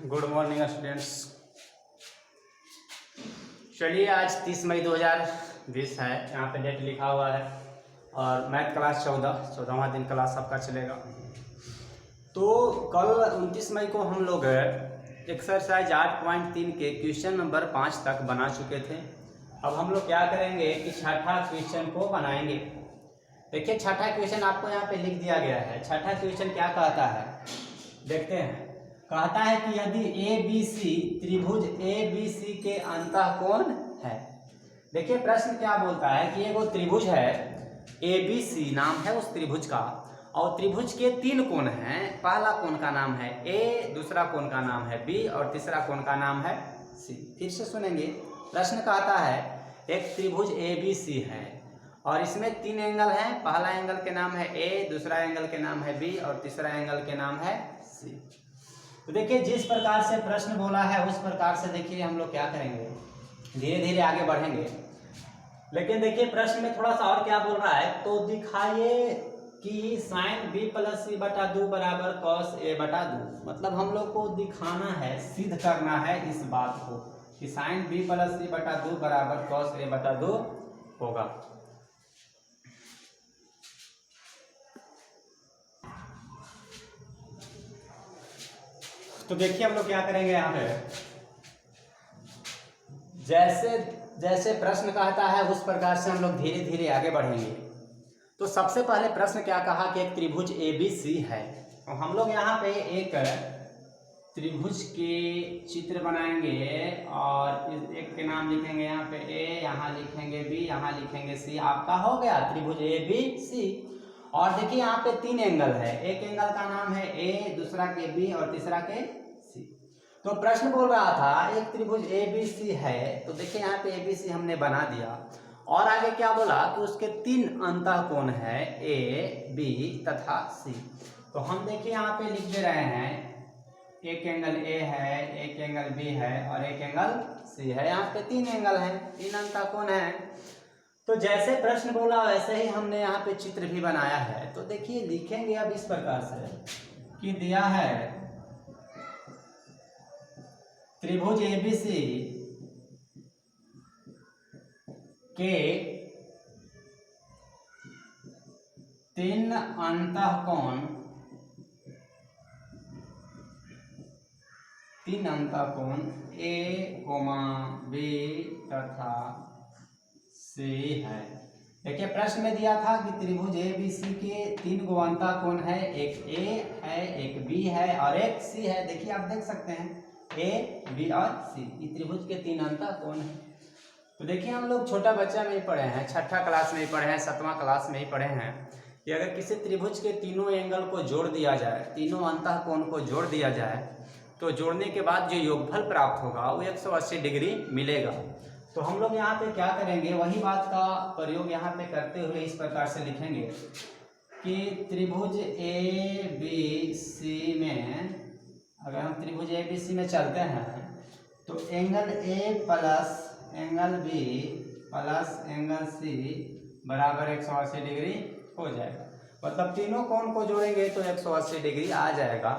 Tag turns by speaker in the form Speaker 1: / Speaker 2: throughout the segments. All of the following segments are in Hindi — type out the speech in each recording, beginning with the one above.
Speaker 1: Good morning students. चलिए आज 30 मई 2020 है, यहाँ पे डेट लिखा हुआ है और मैथ क्लास 14वां दिन क्लास आपका चलेगा। तो कल 29 मई को हम लोग एक्सरसाइज 8.3 के क्वेश्चन नंबर 5 तक बना चुके थे। अब हम लोग क्या करेंगे कि छठा क्वेश्चन को बनाएंगे। देखिए छठा क्वेश्चन आपको यहाँ पे लिख दिया गया है। छठा क्वेश्चन क्या कहता है देखते हैं। कहता है कि यदि ए बी सी त्रिभुज ए बी सी के अंतःकोण है। देखिए प्रश्न क्या बोलता है कि एगो त्रिभुज है ए बी सी नाम है उस त्रिभुज का, और त्रिभुज के 3 कोण हैं। पहला कोण का नाम है ए, दूसरा कोण का नाम है बी और तीसरा कोण का नाम है सी। फिर से सुनेंगे। प्रश्न कहता है एक त्रिभुज ए बी सी है और इसमें 3 एंगल हैं। पहला एंगल के नाम है ए, दूसरा एंगल के नाम है बी और तीसरा एंगल के नाम है सी। तो देखिए जिस प्रकार से प्रश्न बोला है उस प्रकार से देखिए हम लोग क्या करेंगे, धीरे धीरे आगे बढ़ेंगे। लेकिन देखिए प्रश्न में थोड़ा सा और क्या बोल रहा है, तो दिखाइए कि साइन बी प्लस सी बटा 2 बराबर कॉस ए बटा 2। मतलब हम लोग को दिखाना है, सिद्ध करना है इस बात को कि साइन बी प्लस सी बटा 2 बराबर कॉस ए बटा 2 होगा। तो देखिए हम लोग क्या करेंगे यहाँ पे, जैसे जैसे प्रश्न कहता है उस प्रकार से हम लोग धीरे धीरे आगे बढ़ेंगे। तो सबसे पहले प्रश्न क्या कहा कि एक त्रिभुज ए बी सी है, और हम लोग यहाँ पे एक त्रिभुज के चित्र बनाएंगे और एक के नाम लिखेंगे यहाँ पे ए, यहाँ लिखेंगे बी, यहाँ लिखेंगे सी। आपका हो गया त्रिभुज ए बी सी। और देखिए यहाँ पे 3 एंगल है। एक एंगल का नाम है ए, दूसरा के बी और तीसरा के सी। तो प्रश्न बोल रहा था एक त्रिभुज ए बी सी है, तो देखिए यहाँ पे ए बी सी हमने बना दिया। और आगे क्या बोला कि उसके 3 अंतःकोण है ए, बी तथा सी। तो हम देखिए यहाँ पे लिख दे रहे हैं एक एंगल ए है, एक एंगल बी है और एक एंगल सी है। यहाँ पे 3 एंगल है, 3 अंतःकोण है। तो जैसे प्रश्न बोला वैसे ही हमने यहाँ पे चित्र भी बनाया है। तो देखिए लिखेंगे अब इस प्रकार से कि दिया है त्रिभुज एबीसी के 3 अंतःकोण ए, बी तथा सी है। देखिए प्रश्न में दिया था कि त्रिभुज ए बी सी के 3 गो अंतःकोण है, एक ए है, एक बी है और एक सी है। देखिए आप देख सकते हैं ए, बी और सी, ये त्रिभुज के 3 अंतःकोण है। तो देखिए हम लोग छोटा बच्चा में ही पढ़े हैं, 6ठा क्लास में ही पढ़े हैं, 7वां क्लास में ही पढ़े हैं कि अगर किसी त्रिभुज के तीनों एंगल को जोड़ दिया जाए, तीनों अंतःकोण को जोड़ दिया जाए, तो जोड़ने के बाद जो योगफल प्राप्त होगा वो 180 डिग्री मिलेगा। तो हम लोग यहाँ पे क्या करेंगे, वही बात का प्रयोग यहाँ पे करते हुए इस प्रकार से लिखेंगे कि त्रिभुज ए बी सी में, अगर हम त्रिभुज ए बी सी में चलते हैं तो angle A plus angle B plus angle C बराबर 180 डिग्री हो जाएगा। मतलब तीनों कोण को जोड़ेंगे तो 180 डिग्री आ जाएगा।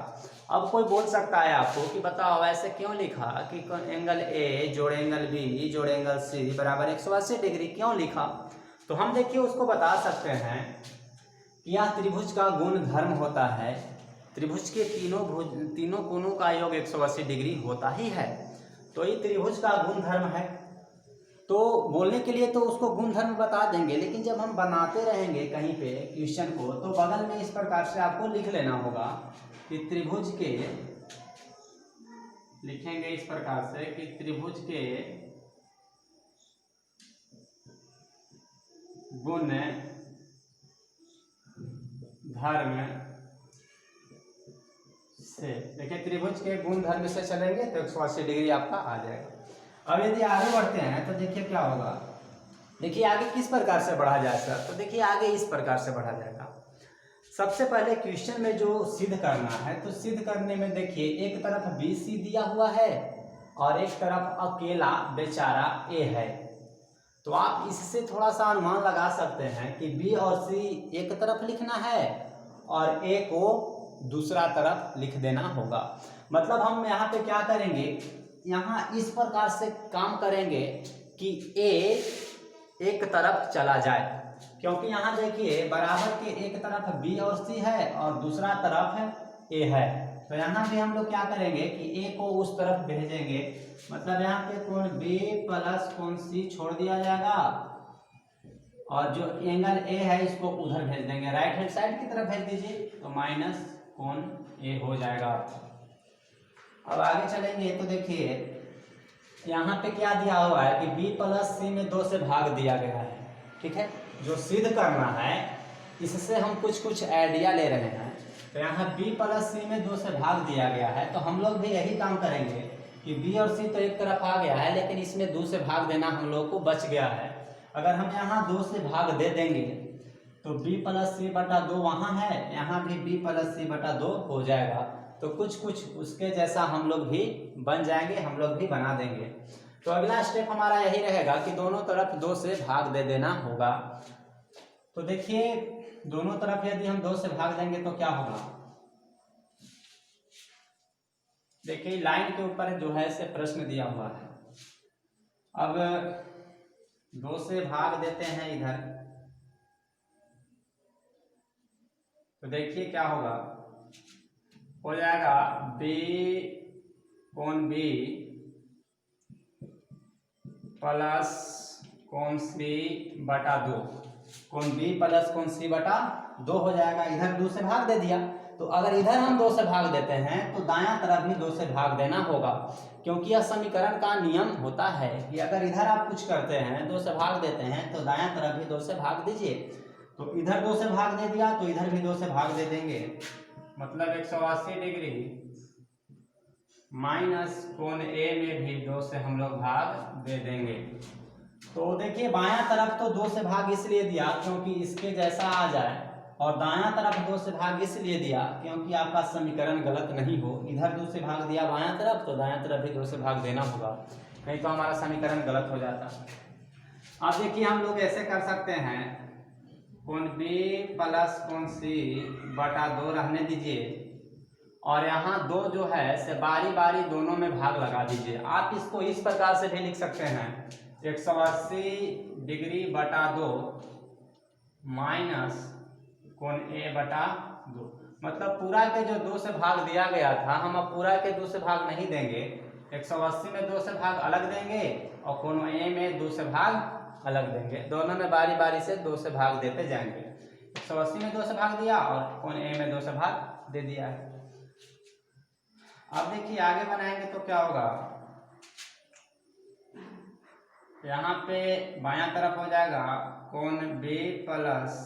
Speaker 1: अब कोई बोल सकता है आपको कि बताओ ऐसे क्यों लिखा कि एंगल ए जोड़ एंगल बी जोड़ एंगल सी बराबर 180 डिग्री क्यों लिखा। तो हम देखिए उसको बता सकते हैं कि यह त्रिभुज का गुण धर्म होता है। त्रिभुज के तीनों कोणों का योग 180 डिग्री होता ही है, तो ये त्रिभुज का गुण धर्म है। तो बोलने के लिए तो उसको गुण धर्म बता देंगे, लेकिन जब हम बनाते रहेंगे कहीं पे क्वेश्चन को तो बगल में इस प्रकार से आपको लिख लेना होगा कि त्रिभुज के, लिखेंगे इस प्रकार से कि त्रिभुज के गुण धर्म से, देखिए त्रिभुज के गुण धर्म से चलेंगे तो 180 डिग्री आपका आ जाएगा। अब यदि आगे बढ़ते हैं तो देखिए क्या होगा। देखिए आगे किस प्रकार से बढ़ा जाए सर, तो देखिए आगे इस प्रकार से बढ़ा जाएगा। सबसे पहले क्वेश्चन में जो सिद्ध करना है, तो सिद्ध करने में देखिए एक तरफ बी सी दिया हुआ है और एक तरफ अकेला बेचारा ए है। तो आप इससे थोड़ा सा अनुमान लगा सकते हैं कि बी और सी एक तरफ लिखना है और ए को दूसरा तरफ लिख देना होगा। मतलब हम यहाँ पे क्या करेंगे, यहाँ इस प्रकार से काम करेंगे कि ए एक तरफ चला जाए, क्योंकि यहाँ देखिए बराबर के एक तरफ बी और सी है और दूसरा तरफ ए है। तो यहाँ भी हम लोग क्या करेंगे कि ए को उस तरफ भेजेंगे, मतलब यहाँ पे कोण बी प्लस कोण सी छोड़ दिया जाएगा और जो एंगल ए है इसको उधर भेज देंगे, राइट हैंड साइड की तरफ भेज दीजिए, तो माइनस कोण ए हो जाएगा। अब आगे चलेंगे तो देखिए यहाँ पे क्या दिया हुआ है कि b प्लस सी में 2 से भाग दिया गया है, ठीक है। जो सिद्ध करना है इससे हम कुछ आइडिया ले रहे हैं। तो यहाँ b प्लस सी में 2 से भाग दिया गया है, तो हम लोग भी यही काम करेंगे कि b और c तो एक तरफ आ गया है, लेकिन इसमें 2 से भाग देना हम लोग को बच गया है। अगर हम यहाँ 2 से भाग दे देंगे तो b प्लस सी बटा 2 वहाँ है, यहाँ भी b प्लस सी बटा 2 हो जाएगा। तो कुछ उसके जैसा हम लोग भी बन जाएंगे, हम लोग भी बना देंगे। तो अगला स्टेप हमारा यही रहेगा कि दोनों तरफ 2 से भाग दे देना होगा। तो देखिए दोनों तरफ यदि हम 2 से भाग देंगे तो क्या होगा, देखिए लाइन के ऊपर जो है इसे प्रश्न दिया हुआ है। अब 2 से भाग देते हैं इधर, तो देखिए क्या होगा, हो जाएगा b कोण b प्लस कोण c बटा 2, कोण b प्लस कोण c बटा 2 हो जाएगा। इधर 2 से भाग दे दिया, तो अगर इधर हम 2 से भाग देते हैं तो दायां तरफ भी 2 से भाग देना होगा, क्योंकि यह समीकरण का नियम होता है कि अगर इधर आप कुछ करते हैं 2 से भाग देते हैं तो दायां तरफ भी 2 से भाग दीजिए। तो इधर 2 से भाग दे दिया तो इधर भी 2 से भाग दे देंगे, मतलब 180 डिग्री माइनस कोण ए में भी 2 से हम लोग भाग दे देंगे। तो देखिए बायां तरफ तो 2 से भाग इसलिए दिया क्योंकि इसके जैसा आ जाए, और दायां तरफ 2 से भाग इसलिए दिया क्योंकि आपका समीकरण गलत नहीं हो। इधर 2 से भाग दिया बायां तरफ, तो दायां तरफ भी 2 से भाग देना होगा, नहीं तो हमारा समीकरण गलत हो जाता। अब देखिए हम लोग ऐसे कर सकते हैं, कोण b प्लस कोण c बटा 2 रहने दीजिए, और यहाँ 2 जो है से बारी बारी दोनों में भाग लगा दीजिए। आप इसको इस प्रकार से भी लिख सकते हैं, 180 डिग्री बटा 2 माइनस कोण a बटा 2, मतलब पूरा के जो 2 से भाग दिया गया था हम अब पूरा के 2 से भाग नहीं देंगे, 180 में 2 से भाग अलग देंगे और कोण a में 2 से भाग अलग देंगे, दोनों में बारी बारी से 2 से भाग देते जाएंगे। 180 में 2 से भाग दिया और कोण a में 2 से भाग दे दिया है। अब देखिए आगे बनाएंगे तो क्या होगा, यहाँ पे बायां तरफ हो जाएगा कोण b प्लस,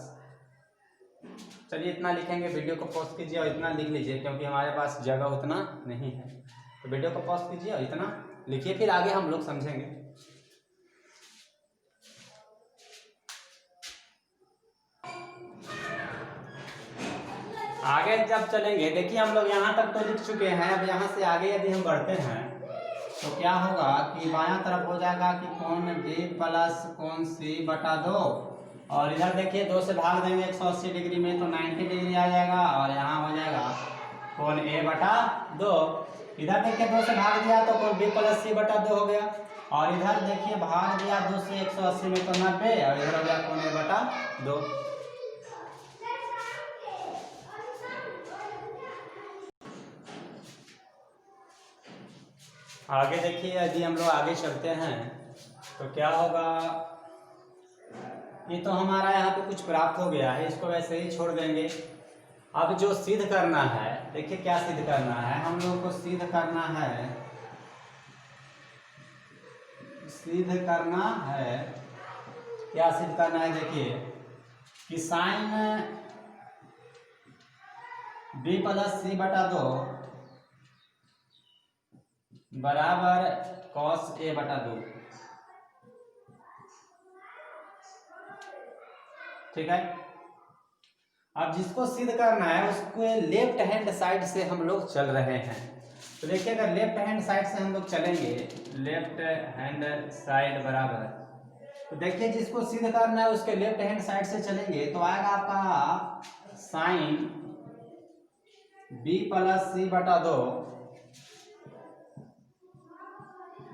Speaker 1: चलिए इतना लिखेंगे, वीडियो को पॉज कीजिए और इतना लिख लीजिए क्योंकि हमारे पास जगह उतना नहीं है। तो वीडियो को पॉज कीजिए और इतना लिखिए, फिर आगे हम लोग समझेंगे। आगे जब चलेंगे, देखिए हम लोग यहाँ तक तो लिख चुके हैं, अब यहाँ से आगे यदि हम बढ़ते हैं तो क्या होगा कि बायां तरफ हो जाएगा कि कोण b प्लस कोण c बटा 2, और इधर देखिए 2 से भाग देंगे 180 डिग्री में तो 90 डिग्री आ जाएगा, और यहाँ हो जाएगा कोण a बटा 2। इधर देखिए 2 से भाग दिया तो कोण b प्लस c बटा 2 हो गया, और इधर देखिए भाग दिया 2 से 180 में तो 90, और इधर हो गया कोण a बटा 2। आगे देखिए यदि हम लोग आगे चलते हैं तो क्या होगा, ये तो हमारा यहाँ पे कुछ प्राप्त हो गया है, इसको वैसे ही छोड़ देंगे। अब जो सिद्ध करना है, देखिए क्या सिद्ध करना है, हम लोग को सिद्ध करना है, क्या सिद्ध करना है, देखिए कि साइन b प्लस c बटा 2 बराबर cos a बटा 2, ठीक है। अब जिसको सिद्ध करना है उसको लेफ्ट हैंड साइड से हम लोग चल रहे हैं। तो देखिए अगर लेफ्ट हैंड साइड से हम लोग चलेंगे, लेफ्ट हैंड साइड बराबर, तो देखिए जिसको सिद्ध करना है उसके लेफ्ट हैंड साइड से चलेंगे तो आएगा आपका साइन b प्लस सी बटा 2,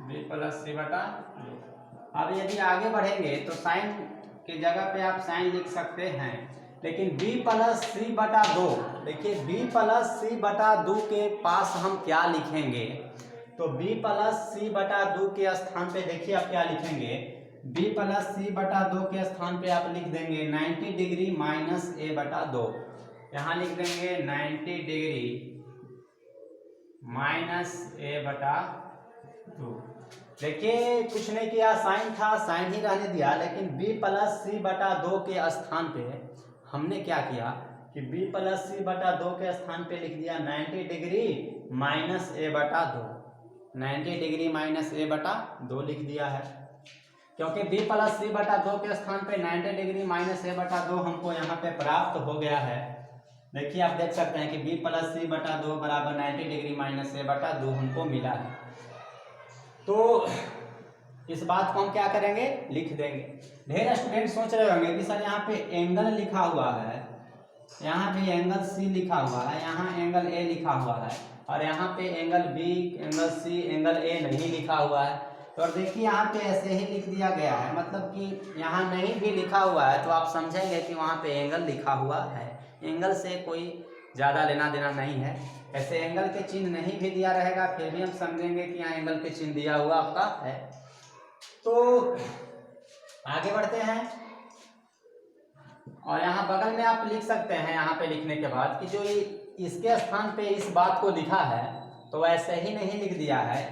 Speaker 1: b प्लस सी बटा 2। अब यदि आगे बढ़ेंगे तो साइन के जगह पे आप साइन लिख सकते हैं, लेकिन b प्लस सी बटा 2, देखिए b प्लस सी बटा 2 के पास हम क्या लिखेंगे, तो b प्लस सी बटा 2 के स्थान पे देखिए आप क्या लिखेंगे, b प्लस सी बटा 2 के स्थान पे आप लिख देंगे 90 डिग्री माइनस a बटा 2। यहाँ लिख देंगे 90 डिग्री माइनस a बटा 2। देखिए कुछ नहीं किया, साइन था साइन ही रहने दिया, लेकिन b प्लस सी बटा 2 के स्थान पे हमने क्या किया कि b प्लस सी बटा 2 के स्थान पे लिख दिया 90 डिग्री माइनस a बटा 2। 90 डिग्री माइनस a बटा 2 लिख दिया है, क्योंकि b प्लस सी बटा 2 के स्थान पे 90 डिग्री माइनस a बटा 2 हमको यहाँ पे प्राप्त हो गया है। देखिए आप देख सकते हैं कि b प्लस सी बटा 2 बराबर 90 डिग्री माइनस a बटा 2 हमको मिला है। तो इस बात को हम क्या करेंगे, लिख देंगे। ढेर स्टूडेंट सोच रहे होंगे कि सर यहाँ पे एंगल लिखा हुआ है, यहाँ पे एंगल सी लिखा हुआ है, यहाँ एंगल ए लिखा हुआ है, और यहाँ पे angle B, angle C, angle A नहीं लिखा हुआ है। तो देखिए यहाँ पे ऐसे ही लिख दिया गया है, मतलब कि यहाँ नहीं भी लिखा हुआ है तो आप समझेंगे कि वहाँ पे एंगल लिखा हुआ है। एंगल से कोई ज़्यादा लेना देना नहीं है। ऐसे एंगल के चिन्ह नहीं भी दिया रहेगा फिर भी हम समझेंगे कि यहाँ एंगल के चिन्ह दिया हुआ आपका है। तो आगे बढ़ते हैं, और यहाँ बगल में आप लिख सकते हैं, यहाँ पे लिखने के बाद कि जो इसके स्थान पे इस बात को लिखा है तो ऐसे ही नहीं लिख दिया है।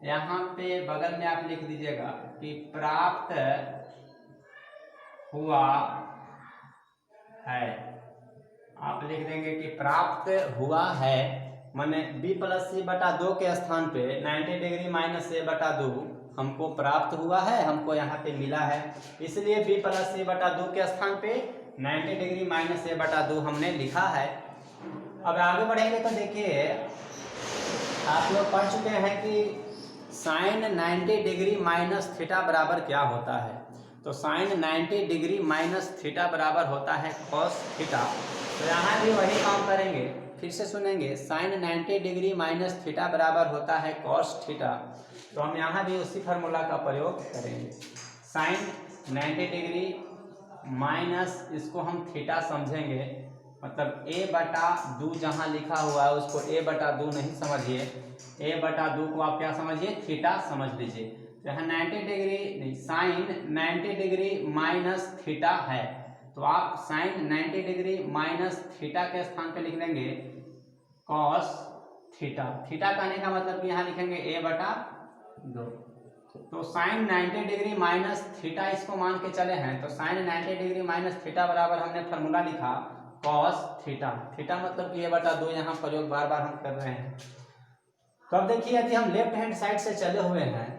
Speaker 1: यहाँ पे बगल में आप लिख दीजिएगा कि प्राप्त हुआ है। आप लिख देंगे कि प्राप्त हुआ है, माने b प्लस सी बटा 2 के स्थान पे 90 डिग्री माइनस a बटा 2 हमको प्राप्त हुआ है, हमको यहाँ पे मिला है, इसलिए b प्लस सी बटा 2 के स्थान पे 90 डिग्री माइनस a बटा 2 हमने लिखा है। अब आगे बढ़ेंगे तो देखिए आप लोग पढ़ चुके हैं कि साइन 90 डिग्री माइनस थीटा बराबर क्या होता है। तो साइन 90 डिग्री माइनस थीटा बराबर होता है कॉस थीटा। तो यहाँ भी वही काम करेंगे, फिर से सुनेंगे, साइन 90 डिग्री माइनस थीटा बराबर होता है कॉस थीटा। तो हम यहाँ भी उसी फार्मूला का प्रयोग करेंगे। साइन 90 डिग्री माइनस, इसको हम थीटा समझेंगे, मतलब a बटा 2 जहाँ लिखा हुआ है उसको a बटा 2 नहीं समझिए, a बटा 2 को आप क्या समझिए, थीटा समझ लीजिए। तो यहाँ 90 डिग्री नहीं, साइन 90 डिग्री माइनस थीटा है, तो आप साइन 90 डिग्री माइनस थीटा के स्थान पे लिख देंगे कॉस थीटा। थीटा कहने का मतलब कि यहाँ लिखेंगे a बटा 2। तो साइन 90 डिग्री माइनस थीटा इसको मान के चले हैं, तो साइन 90 डिग्री माइनस थीटा बराबर हमने फार्मूला लिखा कॉस थीटा। थीटा मतलब कि a बटा 2, यहाँ प्रयोग बार बार हम कर रहे हैं। तो अब देखिए यदि हम लेफ्ट हैंड साइड से चले हुए हैं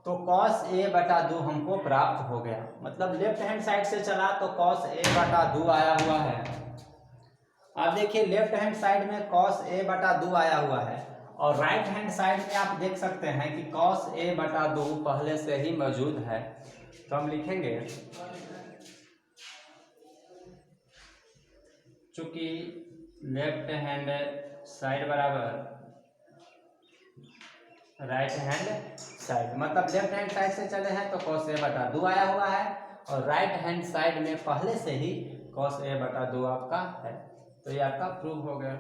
Speaker 1: तो कॉस a बटा 2 हमको प्राप्त हो गया, मतलब लेफ्ट हैंड साइड से चला तो कॉस a बटा 2 आया हुआ है। अब देखिए लेफ्ट हैंड साइड में कॉस a बटा 2 आया हुआ है, और राइट हैंड साइड में आप देख सकते हैं कि कॉस a बटा 2 पहले से ही मौजूद है। तो हम लिखेंगे चूंकि लेफ्ट हैंड साइड बराबर राइट हैंड साइड, मतलब लेफ्ट हैंड साइड से चले हैं तो कॉस a बटा 2 आया हुआ है, और राइट हैंड साइड में पहले से ही कॉस a बटा 2 आपका है। तो ये आपका प्रूव हो गया,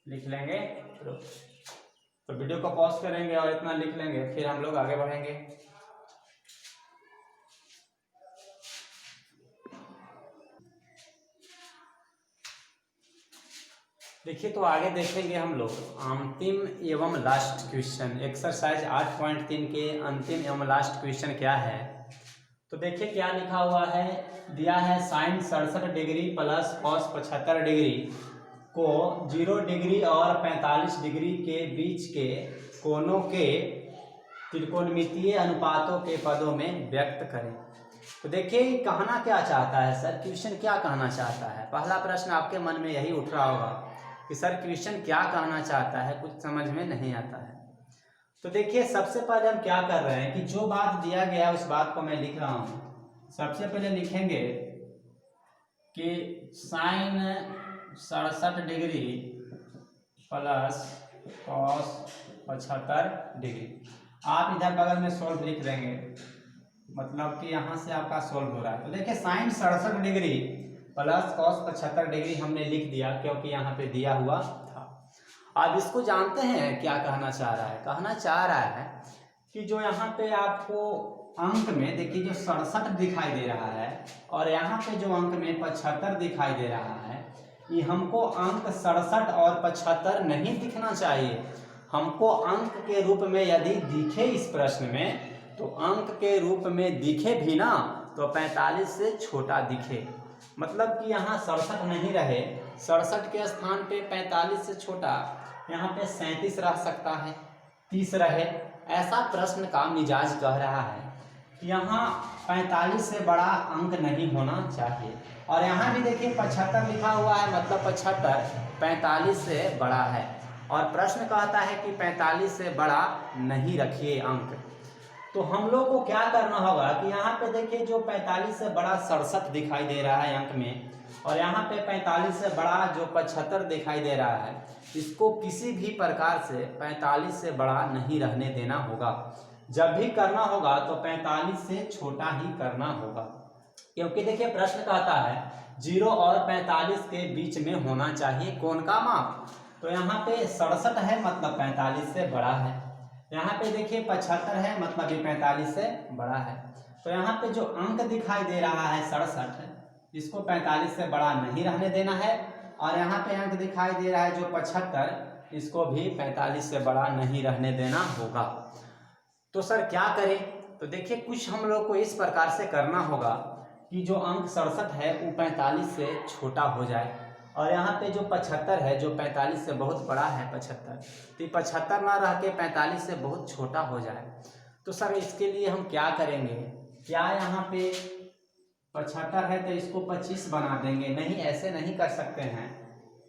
Speaker 1: लिख लेंगे प्रूफ। तो वीडियो को पॉज करेंगे और इतना लिख लेंगे, फिर हम लोग आगे बढ़ेंगे। देखिए तो आगे देखेंगे हम लोग अंतिम एवं लास्ट क्वेश्चन, एक्सरसाइज 8.3 के अंतिम एवं लास्ट क्वेश्चन क्या है। तो देखिए क्या लिखा हुआ है, दिया है sine 67 degree plus cos 75 degree को 0 डिग्री और 45 डिग्री के बीच के कोणों के त्रिकोणमितीय अनुपातों के पदों में व्यक्त करें। तो देखिए कहना क्या चाहता है सर, क्वेश्चन क्या कहना चाहता है। पहला प्रश्न आपके मन में यही उठ रहा होगा कि सर क्वेश्चन क्या कहना चाहता है, कुछ समझ में नहीं आता है। तो देखिए सबसे पहले हम क्या कर रहे हैं कि जो बात दिया गया उस बात को मैं लिख रहा हूँ। सबसे पहले लिखेंगे कि sine 67 degree plus cos 75 degree. आप इधर बगल में सोल्व लिख देंगे, मतलब कि यहाँ से आपका सोल्व हो रहा है। तो देखिए sine 67 degree plus cos 75 degree हमने लिख दिया क्योंकि यहाँ पे दिया हुआ था। अब इसको जानते हैं क्या कहना चाह रहा है। कहना चाह रहा है कि जो यहाँ पे आपको अंक में देखिए जो 67 दिखाई दे रहा है और यहाँ पे जो अंक में 75 दिखाई दे रहा है, ये हमको अंक 67 और 75 नहीं दिखना चाहिए। हमको अंक के रूप में यदि दिखे इस प्रश्न में, तो अंक के रूप में दिखे भी ना तो 45 से छोटा दिखे, मतलब कि यहाँ 67 नहीं रहे, 67 के स्थान पे 45 से छोटा, यहाँ पे 37 रह सकता है, 30 रहे। ऐसा प्रश्न का मिजाज कह रहा है कि यहाँ 45 से बड़ा अंक नहीं होना चाहिए। और यहाँ भी देखिए 75 लिखा हुआ है, मतलब 75 45 से बड़ा है, और प्रश्न कहता है कि 45 से बड़ा नहीं रखिए अंक। तो हम लोग को क्या करना होगा कि यहाँ पे देखिए जो 45 से बड़ा 67 दिखाई दे रहा है अंक में, और यहाँ पे 45 से बड़ा जो 75 दिखाई दे रहा है, इसको किसी भी प्रकार से 45 से बड़ा नहीं रहने देना होगा। जब भी करना होगा तो 45 से छोटा ही करना होगा, क्योंकि देखिए प्रश्न कहता है 0 और 45 के बीच में होना चाहिए कौन का माप। तो यहाँ पे 67 है, मतलब 45 से बड़ा है। यहाँ पे देखिए 75 है, मतलब ये 45 से बड़ा है। तो यहाँ पे जो अंक दिखाई दे रहा है 67, इसको 45 से बड़ा नहीं रहने देना है। और यहाँ पे अंक दिखाई दे रहा है जो 75, इसको भी 45 से बड़ा नहीं रहने देना होगा। तो सर क्या करें? तो देखिए कुछ हम लोग को इस प्रकार से करना होगा कि जो अंक 67 है वो 45 से छोटा हो जाए, और यहाँ पे जो 75 है जो 45 से बहुत बड़ा है 75, तो 75 ना रह के 45 से बहुत छोटा हो जाए। तो सर इसके लिए हम क्या करेंगे? क्या यहाँ पे 75 है तो इसको 25 बना देंगे? नहीं, ऐसे नहीं कर सकते हैं।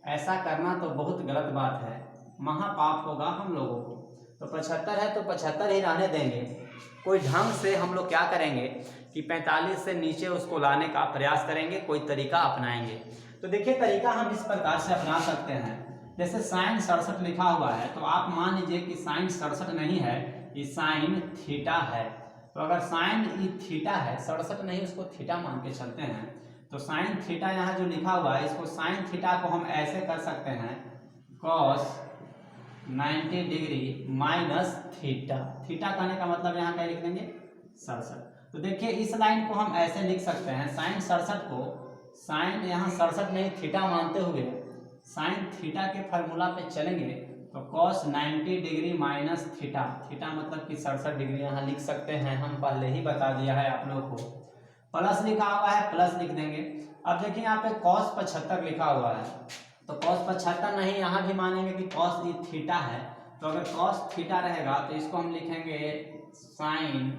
Speaker 1: ऐसा करना तो बहुत गलत बात है, महापाप होगा हम लोगों को। तो 75 है तो 75 ही रहने देंगे। कोई ढंग से हम लोग क्या करेंगे कि 45 से नीचे उसको लाने का प्रयास करेंगे, कोई तरीका अपनाएंगे। तो देखिए तरीका हम इस प्रकार से अपना सकते हैं, जैसे साइन 67 लिखा हुआ है, तो आप मान लीजिए कि साइन 67 नहीं है, ये साइन थीटा है। तो अगर साइन ये थीटा है, 67 नहीं, उसको थीटा मान के चलते हैं। तो साइन थीटा यहाँ जो लिखा हुआ है, इसको साइन थीटा को हम ऐसे कर सकते हैं, cos 90 degree minus theta. Theta कहने का मतलब यहाँ क्या लिख देंगे? 67। तो देखिए इस लाइन को हम ऐसे लिख सकते हैं, साइन 67 को, साइन यहाँ 67 नहीं थीटा मानते हुए साइन थीटा के फार्मूला पे चलेंगे तो cos 90 degree minus theta, theta मतलब कि 67 डिग्री यहाँ लिख सकते हैं, हम पहले ही बता दिया है आप लोगों को। प्लस लिखा हुआ है, प्लस लिख देंगे। अब देखिए यहाँ पे कॉस 75 लिखा हुआ है, तो कॉस 75 नहीं, यहाँ भी मानेंगे कि कॉस ये थीटा है। तो अगर कॉस थीटा रहेगा तो इसको हम लिखेंगे sine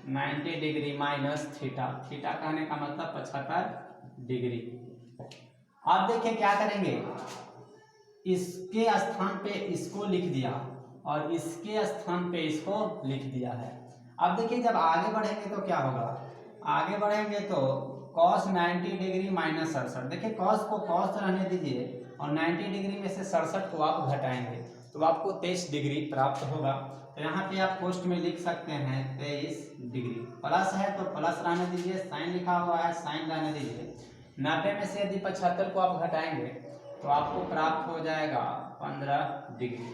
Speaker 1: 90 degree minus theta, theta कहने का मतलब 75 डिग्री। अब देखिए क्या करेंगे, इसके स्थान पे इसको लिख दिया और इसके स्थान पे इसको लिख दिया है। अब देखिए जब आगे बढ़ेंगे तो क्या होगा, आगे बढ़ेंगे तो cos 90 डिग्री माइनस 67, देखिए cos को cos रहने दीजिए और 90 डिग्री में से 67 को आप घटाएंगे तो आपको 23 डिग्री प्राप्त होगा। तो यहाँ पे आप पोस्ट में लिख सकते हैं 23 डिग्री। प्लस है तो प्लस रहने दीजिए, साइन लिखा हुआ है साइन रहने दीजिए। 90 में से यदि 75 को आप घटाएंगे तो आपको प्राप्त हो जाएगा 15 डिग्री।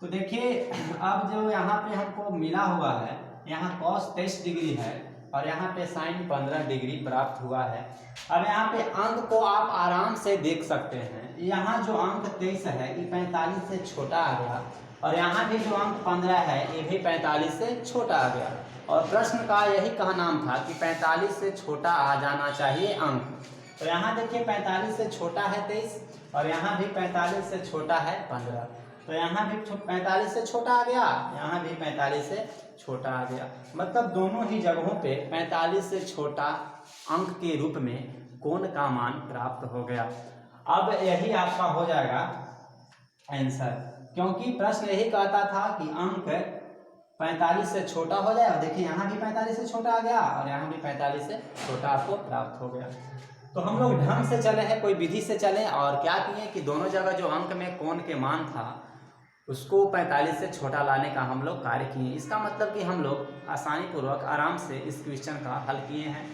Speaker 1: तो देखिए अब जो यहाँ पे हमको मिला हुआ है, यहाँ cos 23 डिग्री है और यहाँ पे साइन 15 डिग्री प्राप्त हुआ है। अब यहाँ पे अंक को आप आराम से देख सकते हैं, यहाँ जो अंक 23 है ये 45 से छोटा आ गया, और यहाँ भी जो अंक 15 है ये भी 45 से छोटा आ गया। और प्रश्न का यही कहनाम था कि 45 से छोटा आ जाना चाहिए अंक। तो यहाँ देखिए 45 से छोटा है 23 और यहाँ भी 45 से छोटा है 15, तो यहाँ भी 45 से छोटा आ गया, यहाँ भी 45 से छोटा आ गया, मतलब दोनों ही जगहों पे 45 से छोटा अंक के रूप में कोण का मान प्राप्त हो गया। अब यही आपका हो जाएगा आंसर, क्योंकि प्रश्न यही कहता था कि अंक 45 से छोटा हो जाए। और देखिए यहाँ भी 45 से छोटा आ गया और यहाँ भी 45 से छोटा आपको प्राप्त हो गया। तो हम लोग ढंग से चले हैं, कोई विधि से चले, और क्या किए कि दोनों जगह जो अंक में कोण के मान था उसको 45 से छोटा लाने का हम लोग कार्य किए। इसका मतलब कि हम लोग आसानी पूर्वक आराम से इस क्वेश्चन का हल किए हैं।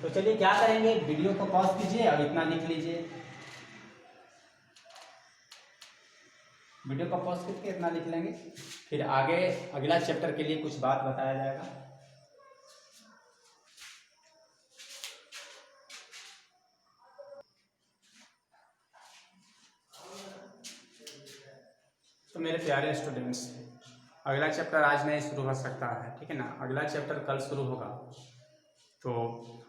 Speaker 1: तो चलिए क्या करेंगे, वीडियो को पॉज कीजिए और इतना लिख लीजिए, वीडियो को पॉज करके इतना लिख लेंगे, फिर आगे अगला चैप्टर के लिए कुछ बात बताया जाएगा। तो मेरे प्यारे स्टूडेंट्स, अगला चैप्टर आज नहीं शुरू हो सकता है, ठीक है ना, अगला चैप्टर कल शुरू होगा। तो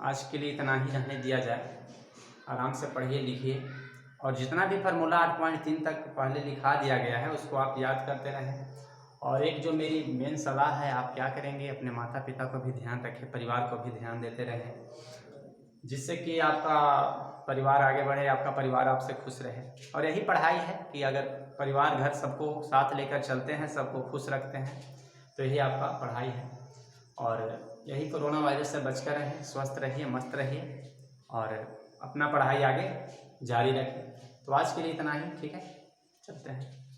Speaker 1: आज के लिए इतना ही रहने दिया जाए। आराम से पढ़िए लिखिए, और जितना भी फार्मूला 8.3 तक पहले लिखा दिया गया है उसको आप याद करते रहें। और एक जो मेरी मेन सलाह है, आप क्या करेंगे, अपने माता पिता को भी ध्यान रखें, परिवार को भी ध्यान देते रहें, जिससे कि आपका परिवार आगे बढ़े, आपका परिवार आपसे खुश रहे। और यही पढ़ाई है कि अगर परिवार घर सबको साथ लेकर चलते हैं, सबको खुश रखते हैं, तो यही आपका पढ़ाई है। और यही कोरोना वायरस से बचकर रहें, स्वस्थ रहिए, मस्त रहिए, और अपना पढ़ाई आगे जारी रखें। तो आज के लिए इतना ही, ठीक है, चलते हैं।